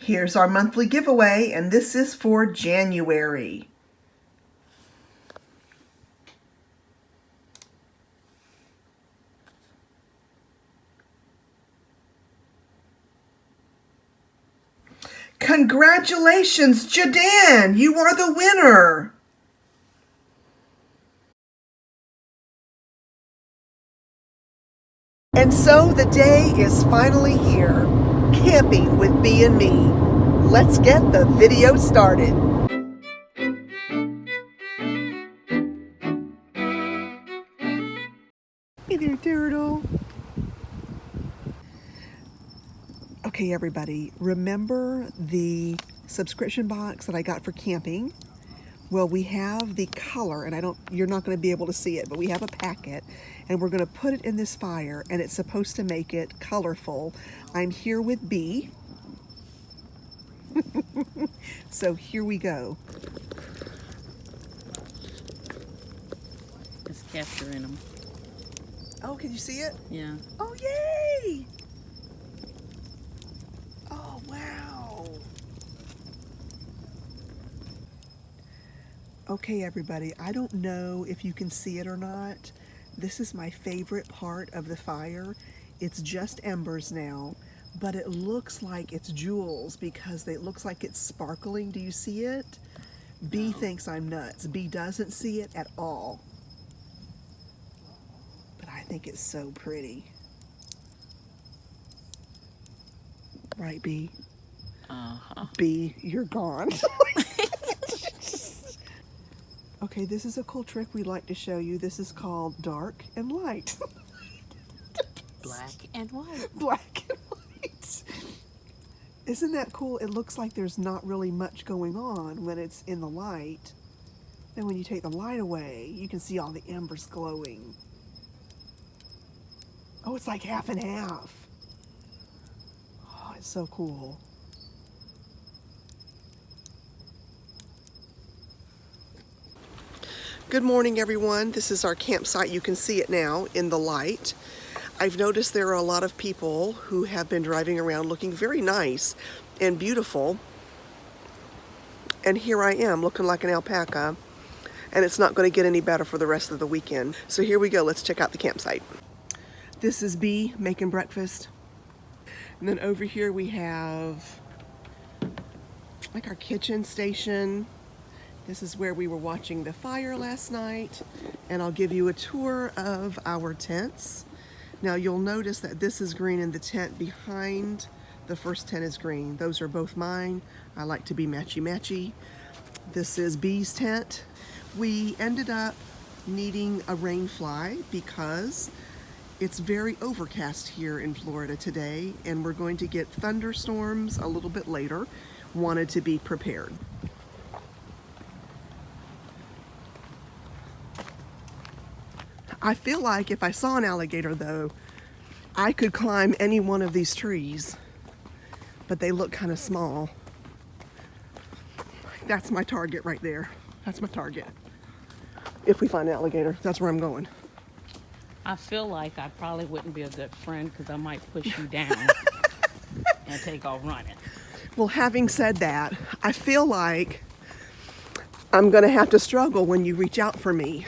Here's our monthly giveaway, and this is for January. Congratulations, Jadan! You are the winner! And so the day is finally here. Camping with B and me. Let's get the video started. Hey there, turtle. Okay, everybody, remember the subscription box that I got for camping? Well, we have the color, and you're not going to be able to see it, but we have a packet, and we're going to put it in this fire, and it's supposed to make it colorful. I'm here with B. So here we go. It's capturing them. Oh, can you see it? Yeah. Oh, yay! Oh, wow. Okay, everybody, I don't know if you can see it or not. This is my favorite part of the fire. It's just embers now, but it looks like it's jewels because it looks like it's sparkling. Do you see it? B thinks I'm nuts. B doesn't see it at all. But I think it's so pretty. Right, B? Uh-huh. B, you're gone. Okay, this is a cool trick we like to show you. This is called dark and light. Black and white. Black and white. Isn't that cool? It looks like there's not really much going on when it's in the light. Then when you take the light away, you can see all the embers glowing. Oh, it's like half and half. Oh, it's so cool. Good morning, everyone. This is our campsite. You can see it now in the light. I've noticed there are a lot of people who have been driving around looking very nice and beautiful. And here I am looking like an alpaca. And it's not going to get any better for the rest of the weekend. So here we go. Let's check out the campsite. This is B making breakfast. And then over here we have like our kitchen station. This is where we were watching the fire last night, and I'll give you a tour of our tents. Now you'll notice that this is green and the tent behind the first tent is green. Those are both mine. I like to be matchy-matchy. This is B's tent. We ended up needing a rain fly because it's very overcast here in Florida today, and we're going to get thunderstorms a little bit later. Wanted to be prepared. I feel like if I saw an alligator, though, I could climb any one of these trees, but they look kind of small. That's my target right there. That's my target. If we find an alligator, that's where I'm going. I feel like I probably wouldn't be a good friend because I might push you down and take off running. Well, having said that, I feel like I'm going to have to struggle when you reach out for me.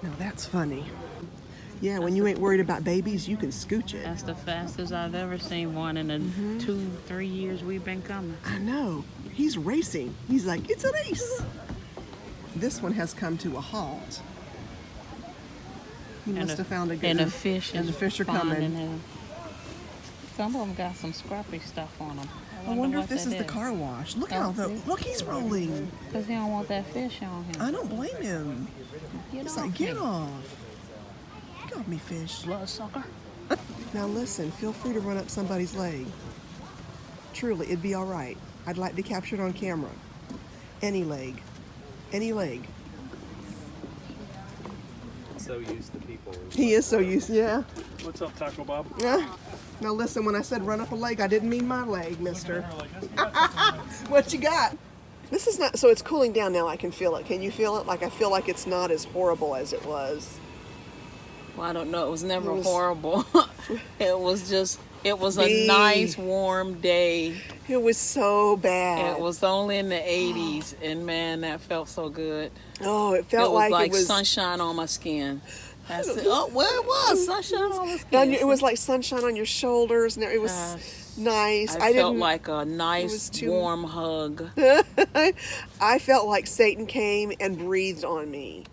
Now that's funny. Yeah, when you ain't worried about babies, you can scooch it. That's the fastest I've ever seen one in the 2-3 years we've been coming. I know. He's racing. He's like, it's a race. This one has come to a halt. He must have found a good one. And the fish are coming. Some of them got some scrappy stuff on them. I wonder if this is the car wash. Look how look, he's rolling. Because he don't want that fish on him. I don't blame him. He's like, get off. Get off me, fish. Bloodsucker. Now listen, feel free to run up somebody's leg. Truly, it'd be all right. I'd like to capture it on camera. Any leg. Any leg. So used to people. He is so used, yeah. What's up, Taco Bob? Yeah. Now listen, when I said run up a leg, I didn't mean my leg, mister. What you got? This is not, so it's cooling down now. I can feel it. Can you feel it? Like I feel like it's not as horrible as it was. Well, I don't know. It was never It was- horrible. It was a Me. nice warm day. It was so bad. It was only in the 80s, and man, that felt so good. Oh, it It felt was like it was sunshine on my skin. That's it. Oh, well, it was sunshine on my And skin. it was like sunshine on your shoulders, and it was nice. I felt didn't. like a was nice too- warm hug. I felt like Satan came and breathed on me,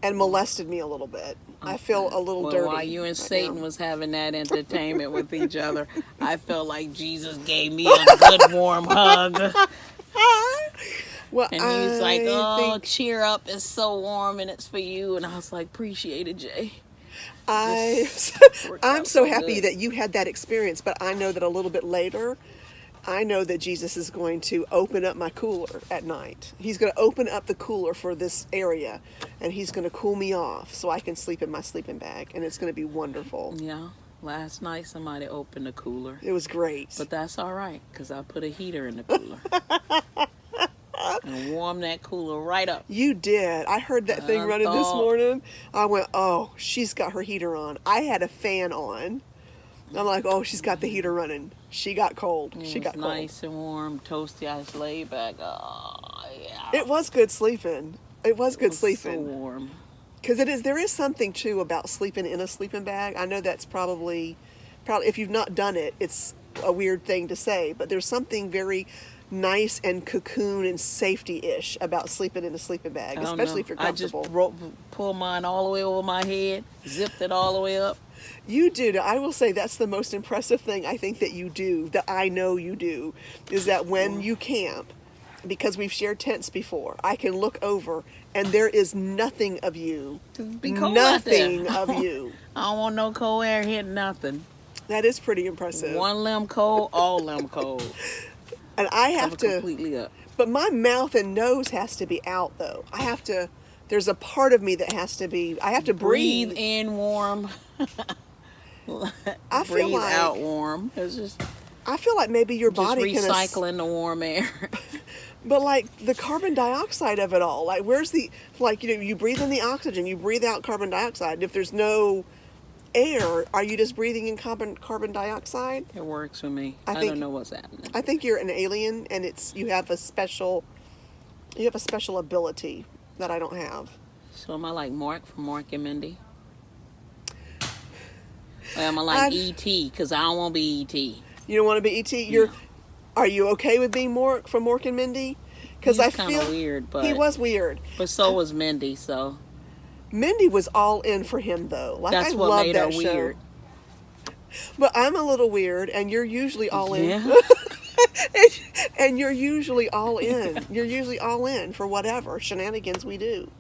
and molested me a little bit. I feel a little Well, dirty. while you and right Satan now. was having that entertainment with each other, I felt like Jesus gave me a good warm hug. Well, And he was like, "Oh, think cheer up! It's so warm, and it's for you." And I was like, "Appreciate it, Jay." I'm out so so happy good. that you had that experience, but I know that a little bit later, I know that Jesus is going to open up my cooler at night. He's going to open up the cooler for this area, and he's going to cool me off so I can sleep in my sleeping bag, and it's going to be wonderful. Yeah. Last night somebody opened the cooler, It was great. but that's all right because I put a heater in the cooler and warmed that cooler right up. You did. I heard that thing I running this thought- morning. I went, oh, she's got her heater on. I had a fan on. I'm like, oh, she's got the heater running. She got cold. She It got was cold. nice and warm, toasty. I just laid back. Oh, yeah. It was good sleeping. It was good It was sleeping. So warm. Because there is something too about sleeping in a sleeping bag. I know that's probably if you've not done it, it's a weird thing to say, but there's something very nice and cocoon and safety-ish about sleeping in a sleeping bag, I don't especially know. if you're I just comfortable. pulled mine all the way over my head, zipped it all the way up. You do. I will say that's the most impressive thing I think that you do, that I know you do, is that when you camp, because we've shared tents before, I can look over and there is nothing of you. Be cold out there. Nothing of you. I don't want no cold air hitting nothing. That is pretty impressive. One limb cold, all limb cold. And I have Cover to, completely up. but my mouth and nose has to be out though. There's a part of me that has to be, I have to breathe. in warm. I feel breathe like- out warm. It's just I feel like maybe your just body can, recycling the warm air. but like the carbon dioxide of it all, like where's the, like, you breathe in the oxygen, you breathe out carbon dioxide. If there's no air, are you just breathing in carbon dioxide? It works for me. I I think- don't know what's happening. I think you're an alien, and you have a special ability that I don't have. So am I like Mark from Mark and Mindy? Or am I like E.T.? Because I don't want to be E.T. You don't want to be E.T. Are you okay with being Mork from Mork and Mindy? Because I He's kind feel of weird, but he was weird. But so was Mindy. So Mindy was all in for him though. Like that's I what love made her that show. weird. But I'm a little weird, and you're usually all in. Yeah. And you're usually all in. You're usually all in for whatever shenanigans we do.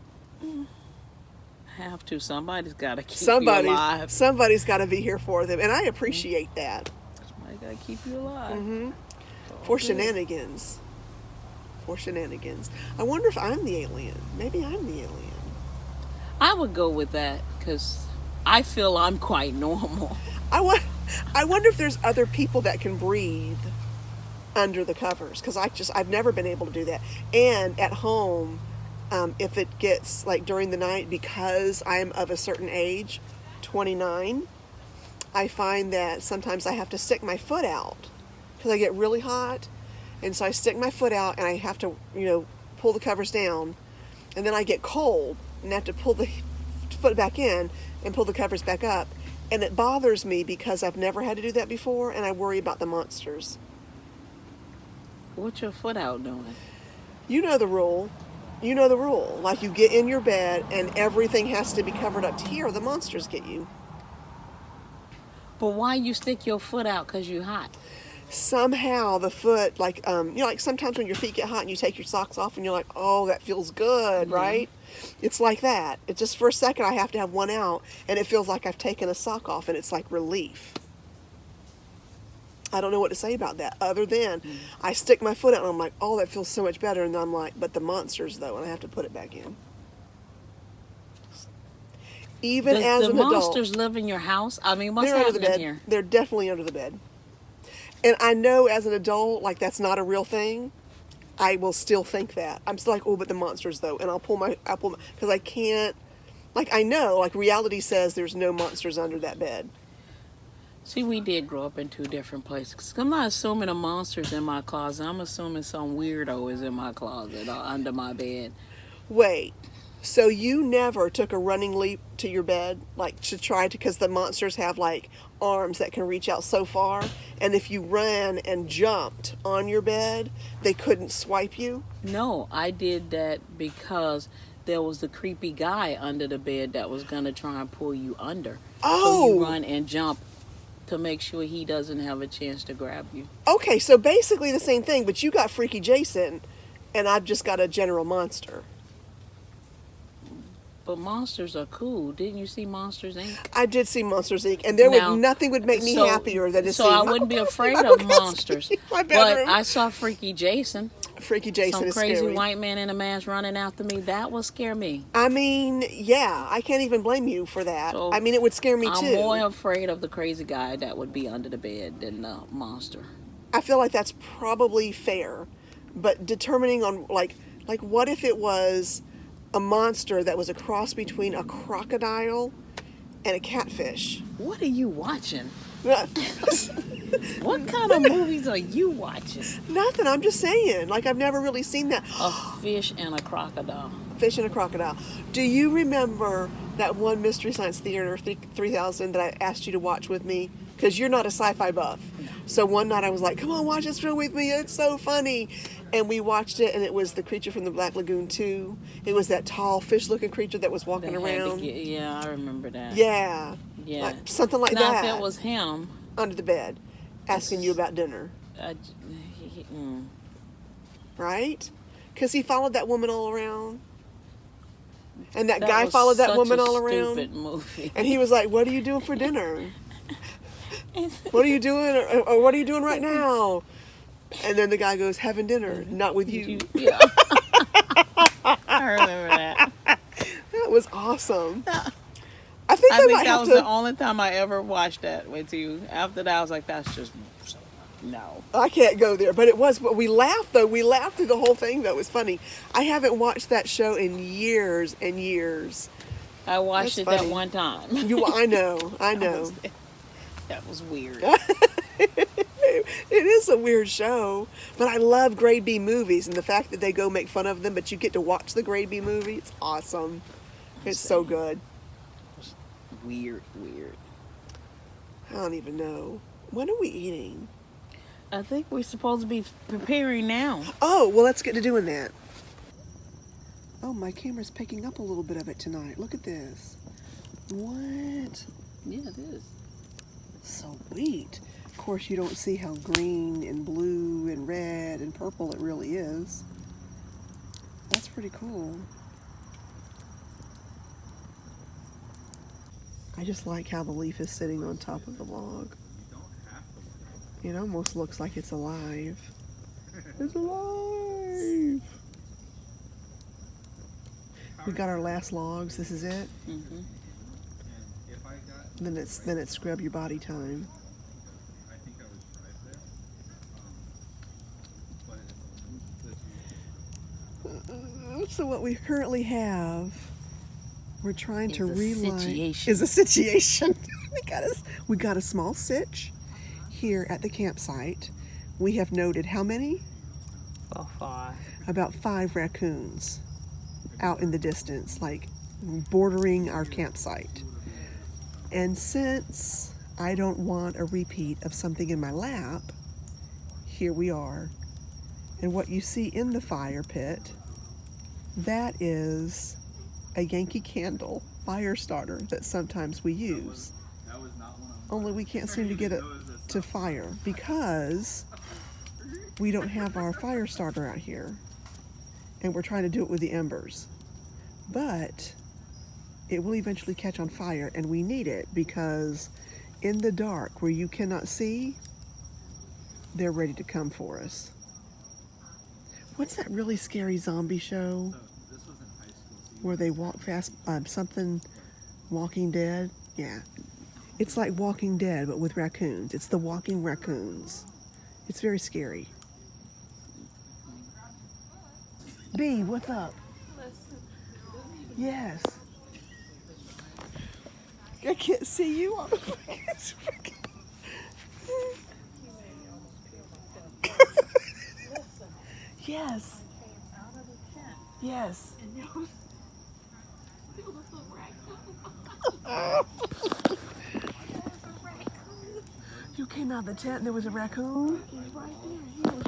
Have to. Somebody's got to keep you alive. Somebody's got to be here for them, and I appreciate that. Somebody got to keep you alive. Mm-hmm. For shenanigans. For shenanigans. I wonder if I'm the alien. Maybe I'm the alien. I would go with that because I feel I'm quite normal. I wonder if there's other people that can breathe under the covers, because I've never been able to do that. And at home, if it gets like during the night, because I'm of a certain age, 29, I find that sometimes I have to stick my foot out because I get really hot, and so I stick my foot out and I have to pull the covers down, and then I get cold and have to pull the foot back in and pull the covers back up. And it bothers me because I've never had to do that before, and I worry about the monsters. What's your foot out doing? You know the rule. You know the rule. Like, you get in your bed and everything has to be covered up to here, or the monsters get you. But why you stick your foot out? Because you hot. Somehow the foot, like, like sometimes when your feet get hot and you take your socks off and you're like, oh, that feels good, right? It's like that. It's just for a second I have to have one out, and it feels like I've taken a sock off, and it's like relief. I don't know what to say about that other than I stick my foot out and I'm like, oh, that feels so much better. And then I'm like, but the monsters though, and I have to put it back in. Even Does as the an monsters adult, live in your house? I mean, what's they're under the happening bed. here? They're definitely under the bed. And I know as an adult, like, that's not a real thing. I will still think that. I'm still like, oh, but the monsters though, and I'll pull my, because I can't Like, I know, like, reality says there's no monsters under that bed. See, we did grow up in two different places. 'Cause I'm not assuming a monster's in my closet. I'm assuming some weirdo is in my closet or under my bed. Wait, so you never took a running leap to your bed, like to try to, because the monsters have like arms that can reach out so far, and if you ran and jumped on your bed, they couldn't swipe you? No, I did that because there was the creepy guy under the bed that was going to try and pull you under. So you Oh, run and jump to make sure he doesn't have a chance to grab you. okay, so basically the same thing, but you got Freaky Jason, and I've just got a general monster. But monsters are cool. Didn't you see Monsters Inc.? I did see Monsters Inc., and there Now, would nothing would make me so- happier than to So see. I wouldn't be go afraid see- of go monsters. see my But bedroom. I saw Freaky Jason. Freaky Jason Some is crazy scary. white man in a mask running after me. That would scare me. I mean, yeah, I can't even blame you for that. So, I mean, it would scare me I'm too. more afraid of the crazy guy that would be under the bed than the monster. I feel like that's probably fair, but determining on like what if it was a monster that was a cross between a crocodile and a catfish? What are you watching? Nothing. What kind of movies are you watching? I'm just saying. Like, I've never really seen that. A fish and a crocodile. Fish and a crocodile. Do you remember that one Mystery Science Theater 3000 that I asked you to watch with me? Because you're not a sci-fi buff. So one night I was like, come on, watch this film with me. It's so funny. And we watched it, and it was The Creature from the Black Lagoon 2. It was that tall fish-looking creature that was walking That had to around. yeah, I remember that. Yeah. Yeah. Like, something like now, that. if it was him, Under the bed, asking you about dinner. I, Right? Because he followed that woman all around. And that that guy was followed that such woman a all around. Stupid movie. And he was like, what are you doing for dinner? What are you doing? Or what are you doing right now? And then the guy goes, having dinner, not with you. Yeah. I remember that. That was awesome. I think I I think might that have was to. the only time I ever watched that with you. After that, I was like, that's just no. I can't go there, but it was. But we laughed though. We laughed through the whole thing though. It was funny. I haven't watched that show in years and years. I watched That's it funny. that one time. I know. I know. That was weird. It is a weird show, but I love grade B movies, and the fact that they go make fun of them, but you get to watch the grade B movie. It's awesome. It's so good. Weird. I don't even know. When are we eating? I think we're supposed to be preparing now. Oh, well, let's get to doing that. Oh, my camera's picking up a little bit of it tonight. Look at this. What? Yeah, it is. Sweet. Of course, you don't see how green and blue and red and purple it really is. That's pretty cool. I just like how the leaf is sitting on top of the log. It almost looks like it's alive. It's alive! We got our last logs. This is it. Mm-hmm. Then it's scrub your body time. So what we currently have, we're trying to relight. Situation. Is a situation. we got a small sitch here at the campsite. We have noted how many? So far. About 5 raccoons out in the distance, like bordering our campsite. And since I don't want a repeat of something in my lap, here we are. And what you see in the fire pit, that is a Yankee Candle fire starter that sometimes we use. Only we can't seem to get it to fire because we don't have our fire starter out here. And we're trying to do it with the embers. But it will eventually catch on fire, and we need it because in the dark where you cannot see, they're ready to come for us. What's that really scary zombie show where they walk fast, something Walking Dead? Yeah. It's like Walking Dead, but with raccoons. It's the walking raccoons. It's very scary. B, what's up? Yes. I can't see you. Yes. Yes. You came out of the tent and there was a raccoon? He was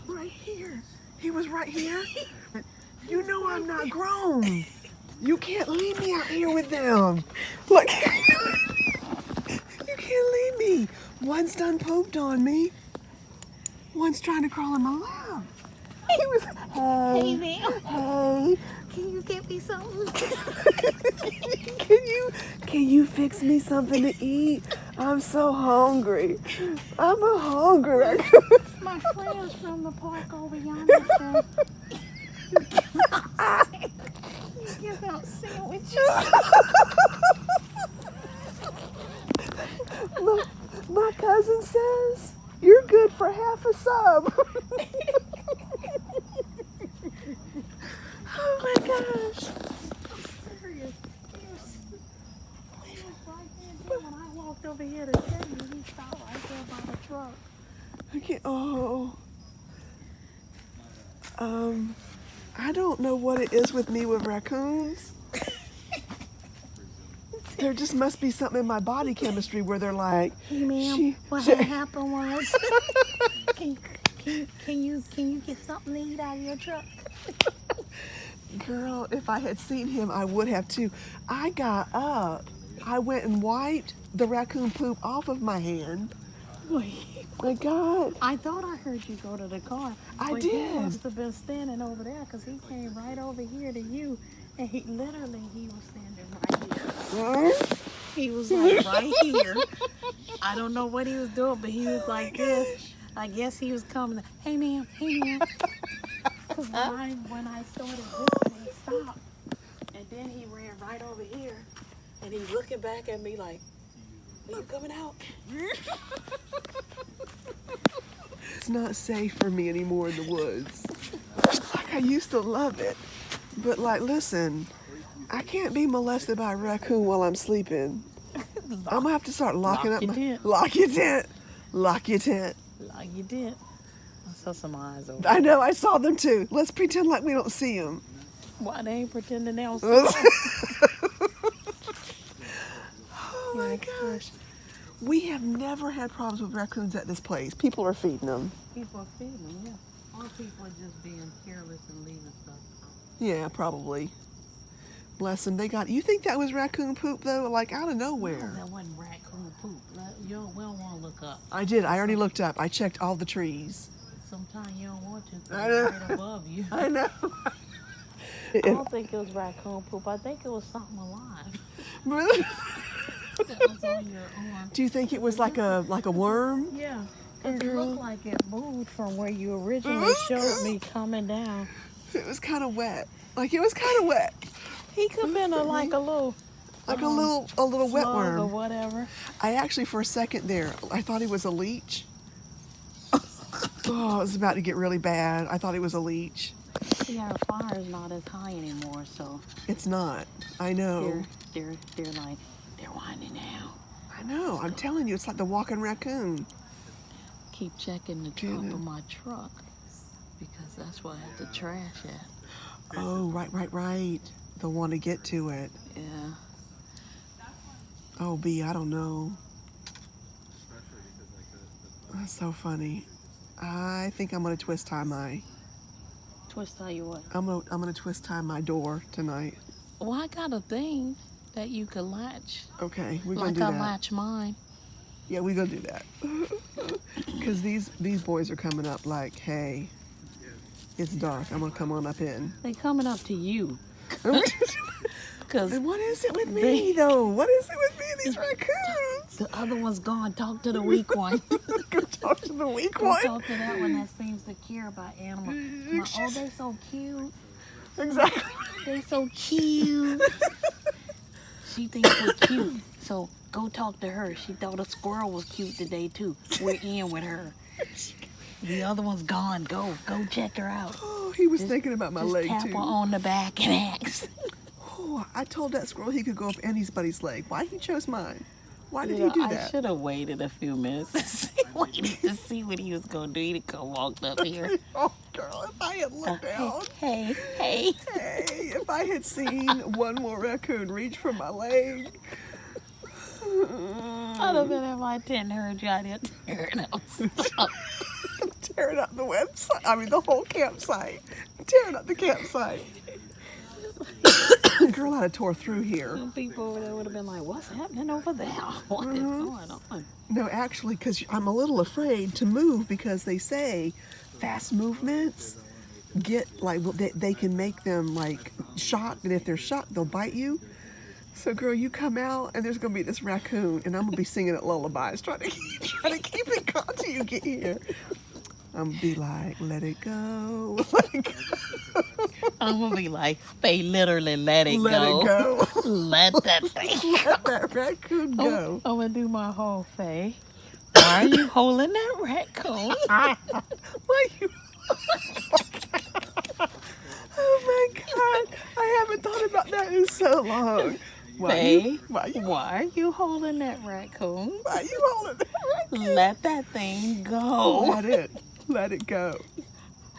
right here. He was right here? You know I'm not grown. You can't leave me out here with them. Look. You can't leave me. One's done pooped on me. One's trying to crawl in my lap. He was, Hey, ma'am. hey. Can you get me something? Can you fix me something to eat? I'm so hungry. I'm a hungry raccoon. My friends from the park over yonder said you give out sandwiches. My cousin says you're good for half a sub. Oh my gosh. Serious. He was right there. When I walked over here to tell you, he stopped right there by the truck. Okay. Oh. I don't know what it is with me with raccoons. There just must be something in my body chemistry where they're like, Hey, ma'am, what had happened was, can you get something to eat out of your truck? girl, if I had seen him, I would have too. I got up. I went and wiped the raccoon poop off of my hand. Wait. My God. I thought I heard you go to the car. I but did. He must have been standing over there because he came right over here to you. And he was standing right here. He was like right here. I don't know what he was doing, but he was like this. I guess he was coming. Hey, ma'am. Hey, ma'am. Because when I started whistling, he stopped. And then he ran right over here. And he's looking back at me like, are you coming out? It's not safe for me anymore in the woods. Like I used to love it. But like, listen, I can't be molested by a raccoon while I'm sleeping. I'm gonna have to start locking up my tent. Lock your tent. Lock your tent. Like you did. I saw some eyes over I know, I saw them too. Let's pretend like we don't see them. Why they ain't pretending they don't see us? Oh my gosh. We have never had problems with raccoons at this place. People are feeding them. People are feeding them, yeah. Or people are just being careless and leaving stuff out. Yeah, probably. Bless them. They got. You think that was raccoon poop though? Like out of nowhere. No, that wasn't raccoon poop. We don't want to look up. I did. I already looked up. I checked all the trees. Sometimes you don't want to. 'Cause I it's know. right above you. I know. I don't think it was raccoon poop. I think it was something alive that was on your arm. Do you think it was like a worm? Yeah. It Girl. looked like it moved from where you originally showed me coming down. It was kind of wet. Like it was kind of wet. He could have been a little Like a little wet slug or worm. whatever. I actually, for a second there, I thought he was a leech. Oh, it was about to get really bad. I thought he was a leech. See, our fire's not as high anymore, so It's not. I know. they're like they're winding down. I know. I'm telling you, it's like the walking raccoon. Keep checking the top of my truck because that's where I have the trash at. Oh, right. They'll want to get to it. Yeah. Oh, B, I don't know. That's so funny. I think I'm gonna twist tie my. Twist tell you what. I'm gonna twist tie my door tonight. Well, I got a thing that you can latch. Okay, we're gonna Like do I that. latch mine. Yeah, we're gonna do that. Because these boys are coming up like, hey, it's dark. I'm gonna come on up in. They coming up to you. Cause And what is it with me though? What is it with me and these raccoons? the other one's gone. Talk to the weak one. Go talk to the weak Go one. talk to that one that seems to care about animals. Oh, they so cute. Exactly. They so cute. She thinks we're cute. So go talk to her. She thought a squirrel was cute today too. We're in with her. The other one's gone. Go check her out. Oh, he was thinking about my leg Tap too. her on the back and ask. Oh, I told that squirrel he could go up anybody's leg. Why he chose mine? Why did he do I that? should have waited a few minutes waited to see what he was gonna do. He'd come walked up here. Oh, girl, if I had looked down. Hey. Hey, if I had seen one more raccoon reach for my leg. I'd have been in my tent, heard you out here tearing up stuff. Tearing up the website. I mean, the whole campsite. Tearing up the campsite. Girl, I'd have tore through here. Some people over there would have been like, what's happening over there? What is going on? No, actually, because I'm a little afraid to move because they say fast movements get, like, they can make them, like, shocked. And if they're shocked, they'll bite you. So, girl, you come out and there's going to be this raccoon and I'm going to be singing it lullabies, trying to keep it calm till you get here. I'm going to be like, let it go, let it go. I'm going to be like, they literally let it Let go. it go. Let that thing Let that raccoon go. I'm going to do my whole Faye. Why are you holding that raccoon? Why you... Oh my God. I haven't thought about that in so long. Faye, Why are you holding that raccoon? Why you holding that raccoon? Let that thing go. Let it go.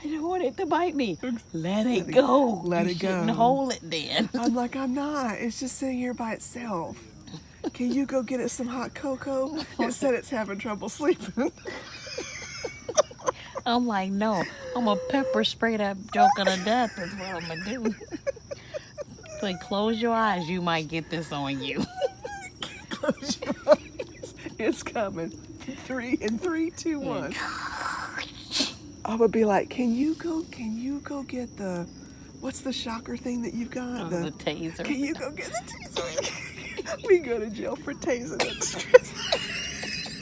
I don't want it to bite me. Let it go. Let You it go. shouldn't hold it then. I'm like, I'm not. It's just sitting here by itself. Can you go get it some hot cocoa? It said it's having trouble sleeping. I'm like, no. I'm going to pepper spray that joker to death is what I'm going to do. Like, close your eyes. You might get this on you. Close your eyes. It's coming. 3, 2, 1. I would be like, can you go get the, what's the shocker thing that you've got? The taser. Can you go get the taser? We go to jail for tasing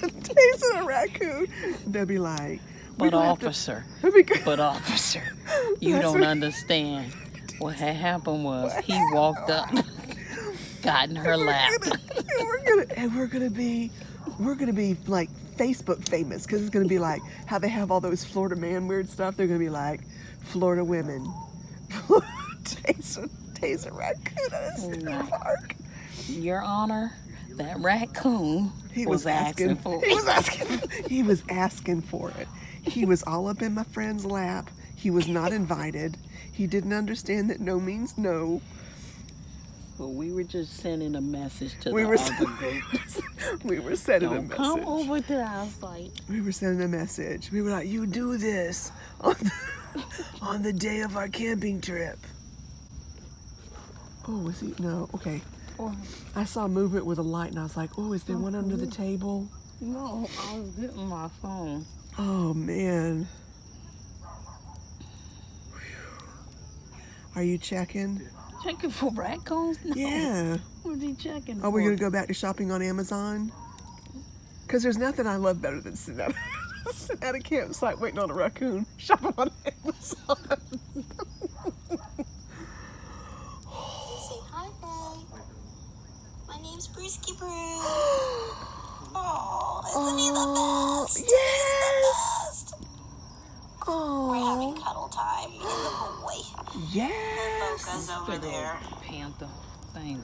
tasing a raccoon. They'll be like, But officer, you don't understand. What had happened was he walked up, got in her lap. We're gonna be like Facebook famous because it's gonna be like how they have all those Florida man weird stuff. They're gonna be like Florida women taser raccoon at a state park. Your Honor, that raccoon was asking for it. He was asking for it. He was all up in my friend's lap. He was not invited. He didn't understand that no means no. Well, we were just sending a message to We the were other group. We were sending a Don't message. come over to our site. We were sending a message. We were like, you do this on the day of our camping trip. Oh, was he? No, okay. I saw movement with a light and I was like, oh, is there one under the table? No, I was getting my phone. Oh, man. Are you checking? Checking for raccoons? No. Yeah. What are you checking for? Are we going to go back to shopping on Amazon? Because there's nothing I love better than sitting at a campsite waiting on a raccoon shopping on Amazon. Say hi, Faye. My name's Brewski Brew. Oh, isn't he the best? Yes. He's the best. Oh. We're having cuddle time in the hallway. Yes. Mocha's over there. Panther thing.